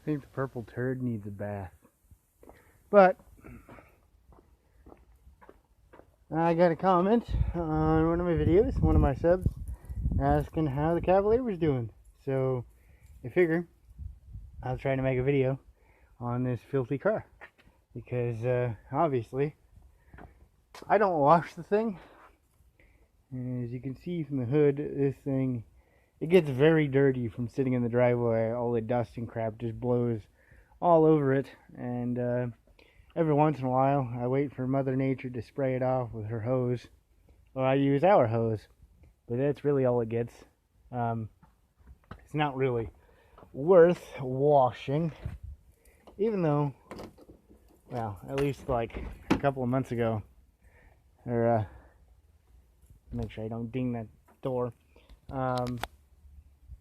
I think the purple turd needs a bath. But I got a comment on one of my videos, one of my subs, asking how the Cavalier was doing. So I figure I was trying to make a video on this filthy car because obviously I don't wash the thing. And as you can see from the hood, this thing, it gets very dirty from sitting in the driveway. All the dust and crap just blows all over it, and every once in a while I wait for Mother Nature to spray it off with her hose, or I use our hose, but that's really all it gets. It's not really worth washing, even though, well, at least like a couple of months ago, or make sure I don't ding that door,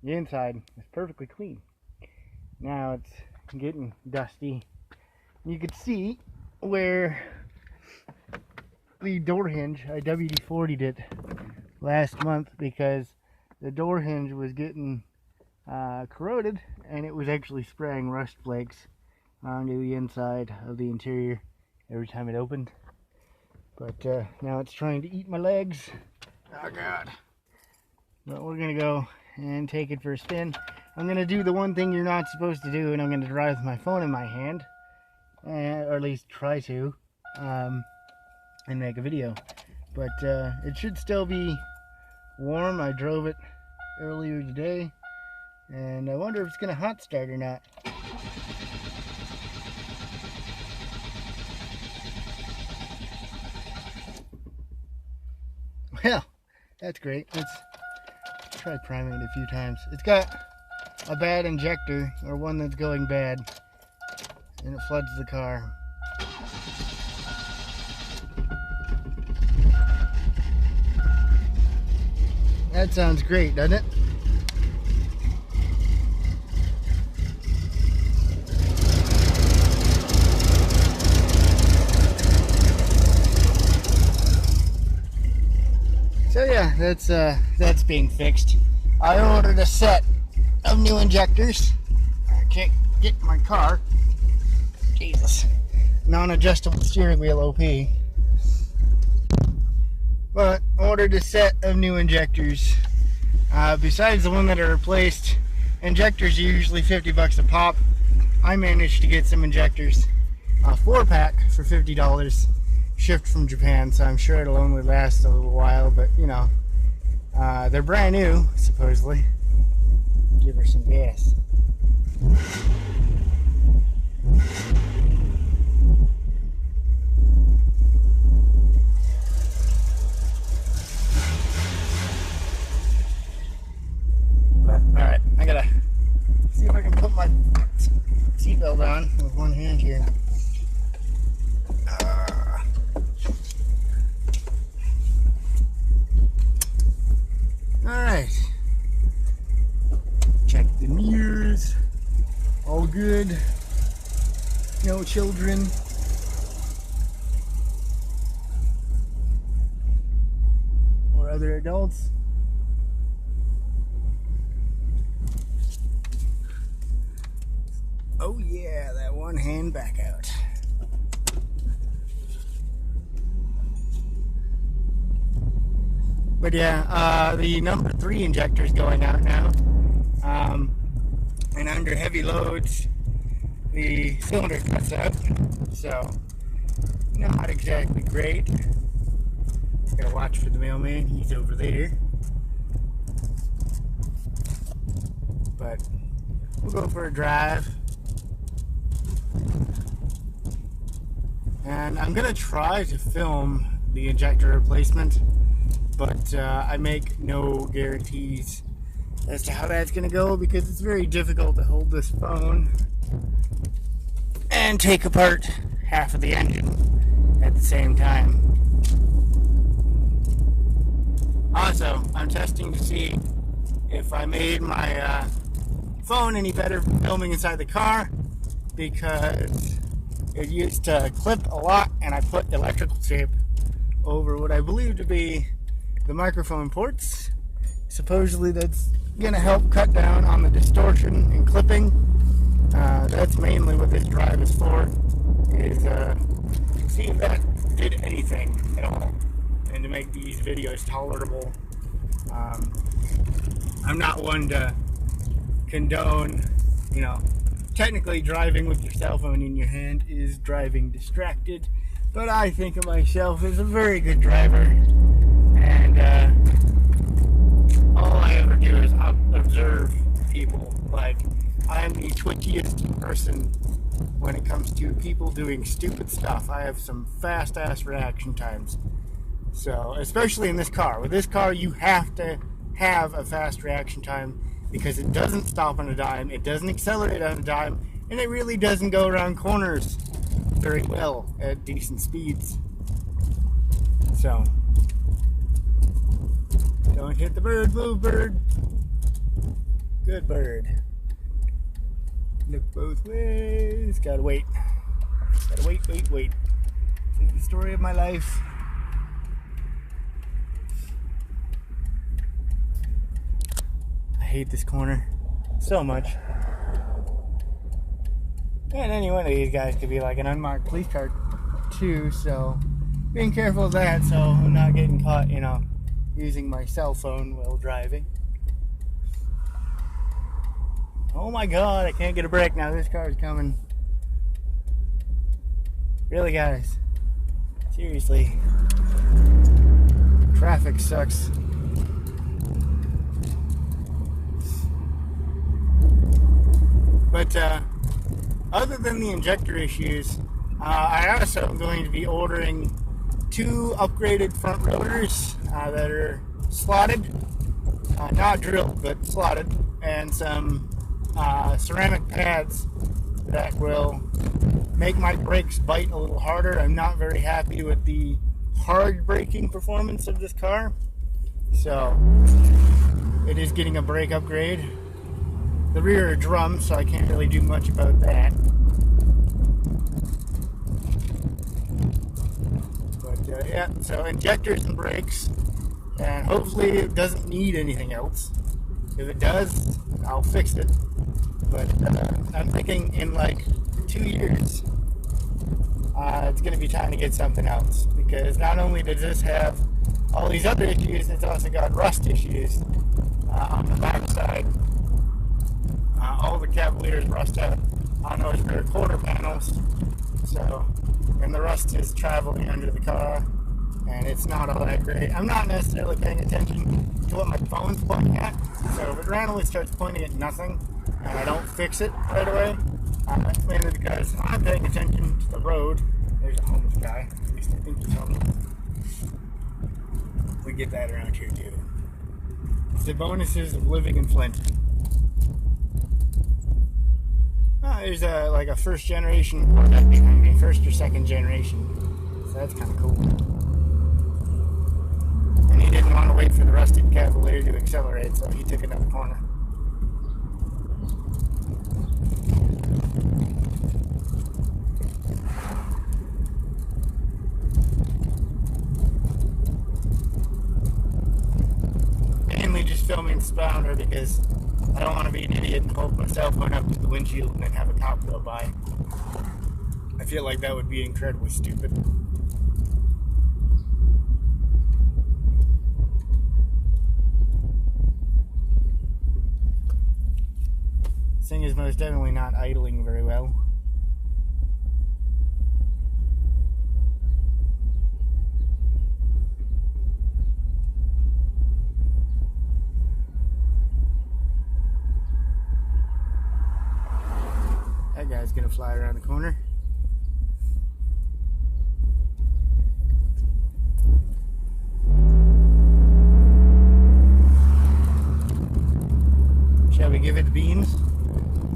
the inside is perfectly clean. Now it's getting dusty. You could see where the door hinge, I WD-40'd it last month because the door hinge was getting corroded, and it was actually spraying rust flakes onto the inside of the interior every time it opened. But now it's trying to eat my legs. Oh God. But we're gonna go and take it for a spin. I'm gonna do the one thing you're not supposed to do, and I'm gonna drive with my phone in my hand, or at least try to, and make a video. But it should still be warm. I drove it earlier today, and I wonder if it's gonna hot start or not. Well, that's great. Let's try priming it a few times. It's got a bad injector, or one that's going bad, and it floods the car. That sounds great, doesn't it? So yeah, that's being fixed. I ordered a set of new injectors. I can't get in my car. Jesus. Non-adjustable steering wheel OP. But ordered a set of new injectors. Besides the one that are replaced, injectors are usually $50 a pop. I managed to get some injectors, a 4-pack for $50. Shipped from Japan, so I'm sure it'll only last a little while, but you know, they're brand new, supposedly. Give her some gas. But, alright, I gotta see if I can put my seatbelt on with one hand here. Alright, check the mirrors, all good, no children, or other adults. Oh yeah, that one hand back out. But yeah, the number 3 injector is going out now, and under heavy loads, the cylinder cuts out, so not exactly great. Gotta watch for the mailman, he's over there. But we'll go for a drive, and I'm gonna try to film the injector replacement. But I make no guarantees as to how that's going to go, because it's very difficult to hold this phone and take apart half of the engine at the same time. Also, I'm testing to see if I made my phone any better for filming inside the car, because it used to clip a lot, and I put electrical tape over what I believe to be the microphone ports. Supposedly that's going to help cut down on the distortion and clipping. That's that's mainly what this drive is for, is see if that did anything at all, and to make these videos tolerable. I'm not one to condone, you know, technically driving with your cell phone in your hand is driving distracted, but I think of myself as a very good driver, and all I ever do is observe people. Like, I'm the twitchiest person when it comes to people doing stupid stuff. I have some fast-ass reaction times. So, especially in this car. With this car, you have to have a fast reaction time because it doesn't stop on a dime, it doesn't accelerate on a dime, and it really doesn't go around corners very well at decent speeds. So, don't hit the bird, move bird. Good bird. Look both ways. Gotta wait. Gotta wait. This is the story of my life. I hate this corner so much. And any one of these guys could be like an unmarked police car too, so being careful of that so I'm not getting caught, you know, using my cell phone while driving. Oh my god, I can't get a break now. This car is coming. Really, guys? Seriously. Traffic sucks. But, other than the injector issues, I also am going to be ordering 2 upgraded front rotors that are slotted, not drilled, but slotted, and some ceramic pads that will make my brakes bite a little harder. I'm not very happy with the hard braking performance of this car, so it is getting a brake upgrade. The rear are drums, so I can't really do much about that. But yeah, so injectors and brakes, and hopefully it doesn't need anything else. If it does, I'll fix it. But I'm thinking in like 2 years, it's going to be time to get something else. Because not only does this have all these other issues, it's also got rust issues on the backside. All the Cavaliers rust out on those rear quarter panels. So, and the rust is traveling under the car, and it's not all that great. I'm not necessarily paying attention to what my phone's pointing at, so if it randomly starts pointing at nothing, and I don't fix it right away, that's mainly because I'm paying attention to the road. There's a homeless guy, at least I think he's homeless. We get that around here too. It's the bonuses of living in Flint. There's like a first generation Corvette behind me, first or second generation, so that's kind of cool. And he didn't want to wait for the rusted Cavalier to accelerate, so he took another corner. Mainly just filming Spounder because I don't want to be an idiot and hold my cell phone up to the windshield and then have a cop go by. I feel like that would be incredibly stupid. This thing is most definitely not idling very well. That guy's gonna fly around the corner. Shall we give it the beans?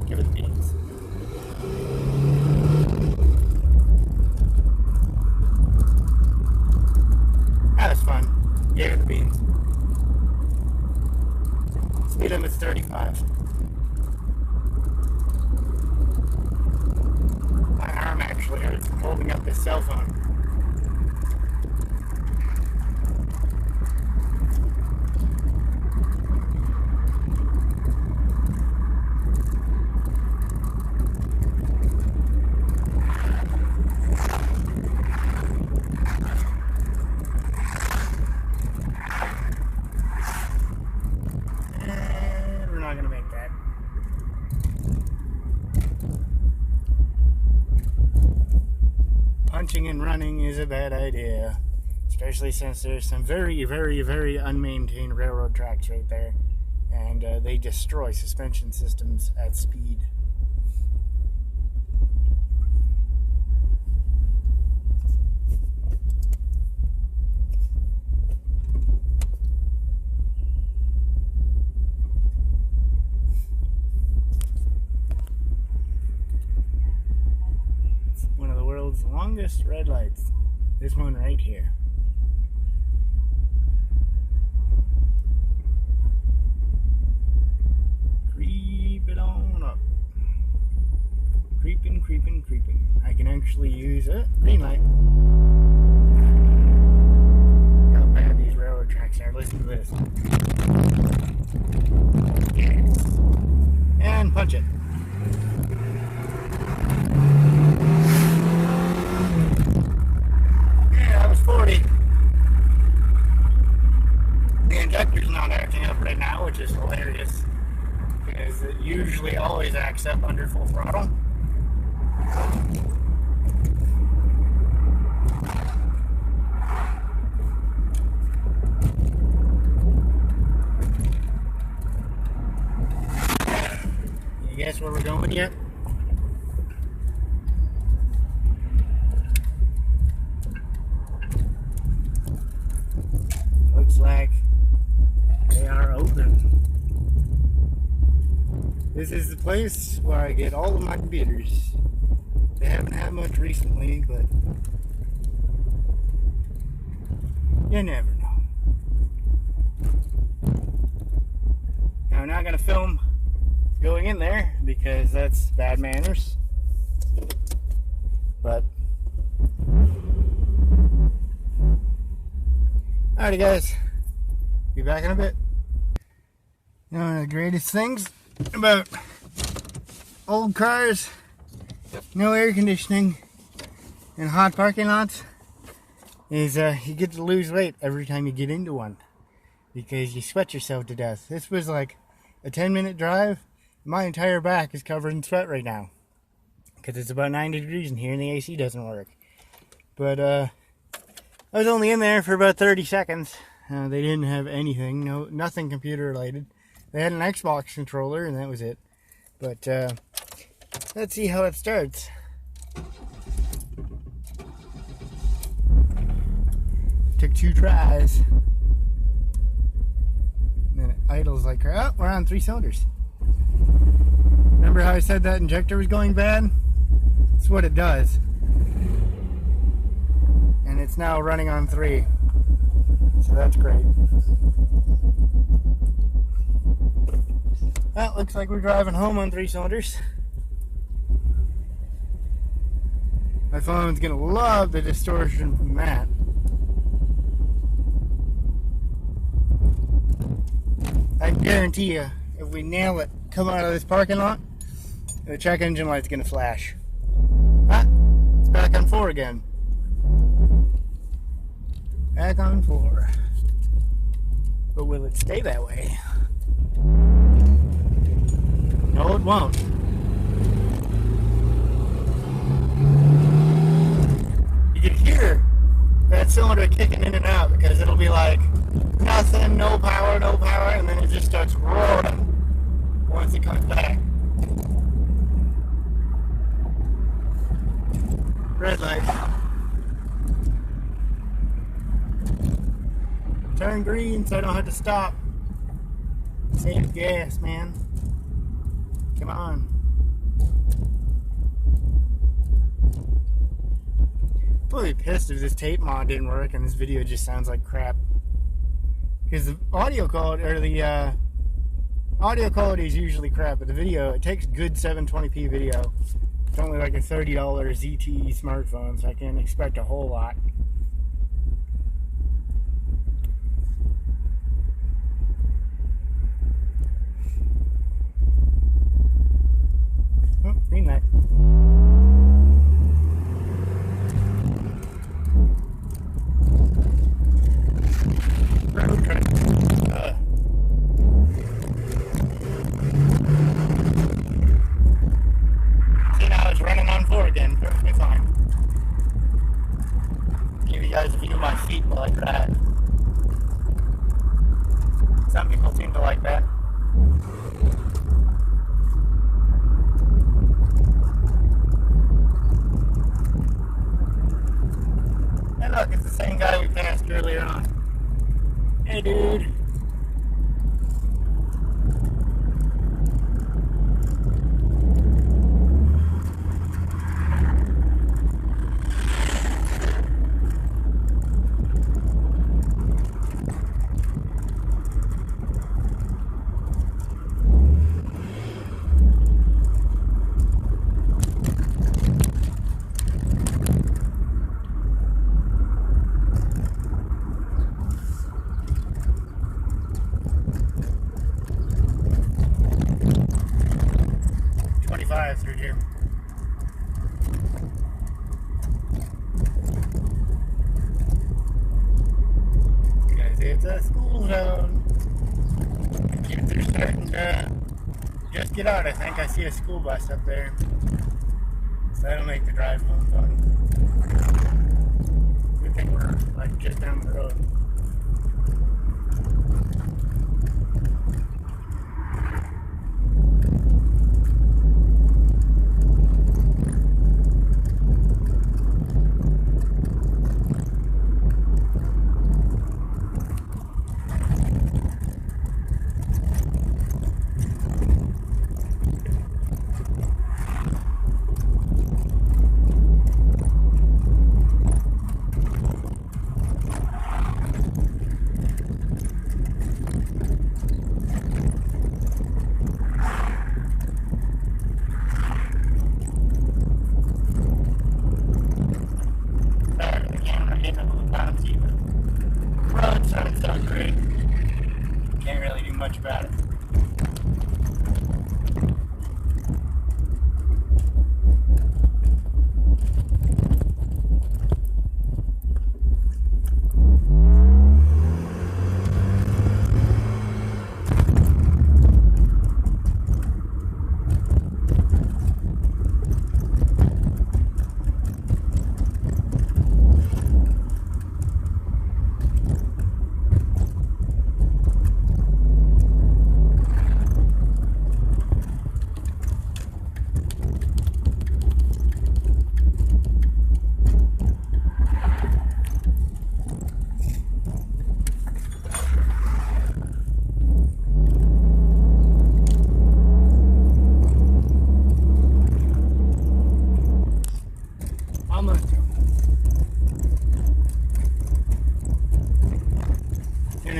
Give it the beans. That was fun. Gave it the beans. Speed limit's 35. My arm actually hurts from holding up this cell phone. switching and running is a bad idea. Especially since there's some very, very, very unmaintained railroad tracks right there. And they destroy suspension systems at speed. It's one of the world's longest red lights. This one right here. Creep it on up. Creeping, creeping, creeping. I can actually use a green light. How bad these railroad tracks are. Listen to this. Yes. And punch it. Yeah, that was 40. The injector's not acting up right now, which is hilarious. Because it usually always acts up under full throttle. You guess where we're going yet? Looks like they are open. This is the place where I get all of my computers. They haven't had much recently, but you never know. Now, I'm not going to film going in there because that's bad manners. But alrighty, guys. Be back in a bit. You know, one of the greatest things about old cars, no air conditioning, and hot parking lots is you get to lose weight every time you get into one because you sweat yourself to death. This was like a 10-minute drive. My entire back is covered in sweat right now because it's about 90 degrees in here and the AC doesn't work. But I was only in there for about 30 seconds. They didn't have anything, nothing computer related. They had an Xbox controller and that was it. But let's see how it starts. Took 2 tries. And then it idles like crap. Oh, we're on 3 cylinders. Remember how I said that injector was going bad? That's what it does. And it's now running on 3. So that's great. Well, looks like we're driving home on 3 cylinders. My phone's gonna love the distortion from that. I guarantee you, if we nail it, come out of this parking lot, the check engine light's gonna flash. Ah, it's back on 4 again. Back on 4. But will it stay that way? No, it won't. You can hear that cylinder kicking in and out because it'll be like nothing, no power, and then it just starts roaring once it comes back. Red light. Turn green so I don't have to stop. Save gas, man. Come on. I'm really pissed if this tape mod didn't work and this video just sounds like crap. Because the audio quality, or the audio quality is usually crap, but the video, it takes good 720p video. It's only like a $30 ZTE smartphone, so I can't expect a whole lot. Oh, green light. Road track. See, now it's running on 4 again. Perfectly fine. my feet while I drive. Some people seem to like that. Hey look, it's the same guy we passed earlier on. Hey dude. Through here. Guys, it's a school zone. The kids are starting to just get out. I think I see a school bus up there. So that'll make the drive home fun. Good thing we're like just down the road. Can't really do much about it.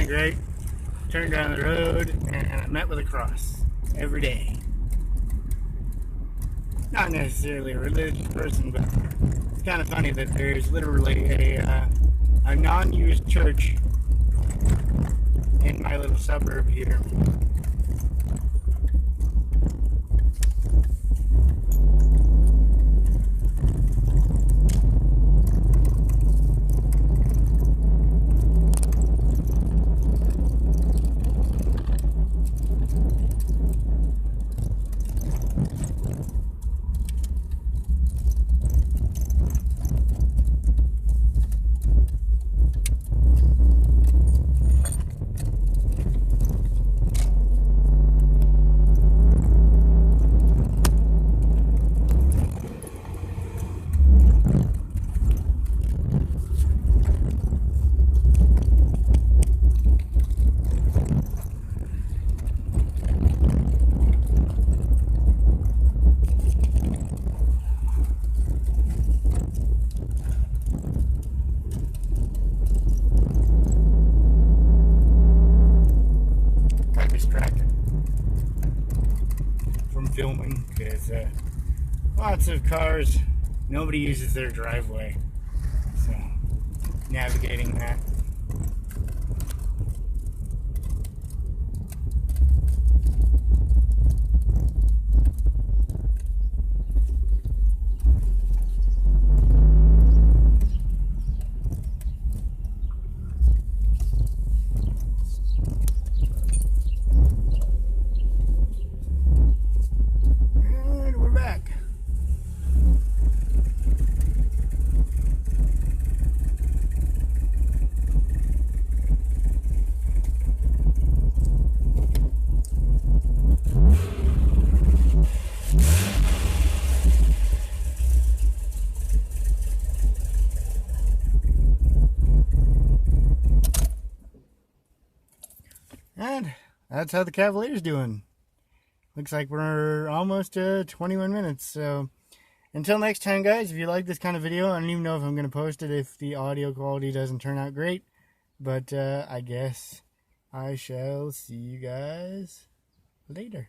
Great. Turned down the road and I met with a cross every day. Not necessarily a religious person, but it's kind of funny that there's literally a non-used church in my little suburb here. Filming because lots of cars, nobody uses their driveway, so navigating that. that's how the Cavalier's doing. Looks like we're almost to 21 minutes. So until next time, guys, if you like this kind of video, I don't even know if I'm going to post it if the audio quality doesn't turn out great. But I guess I shall see you guys later.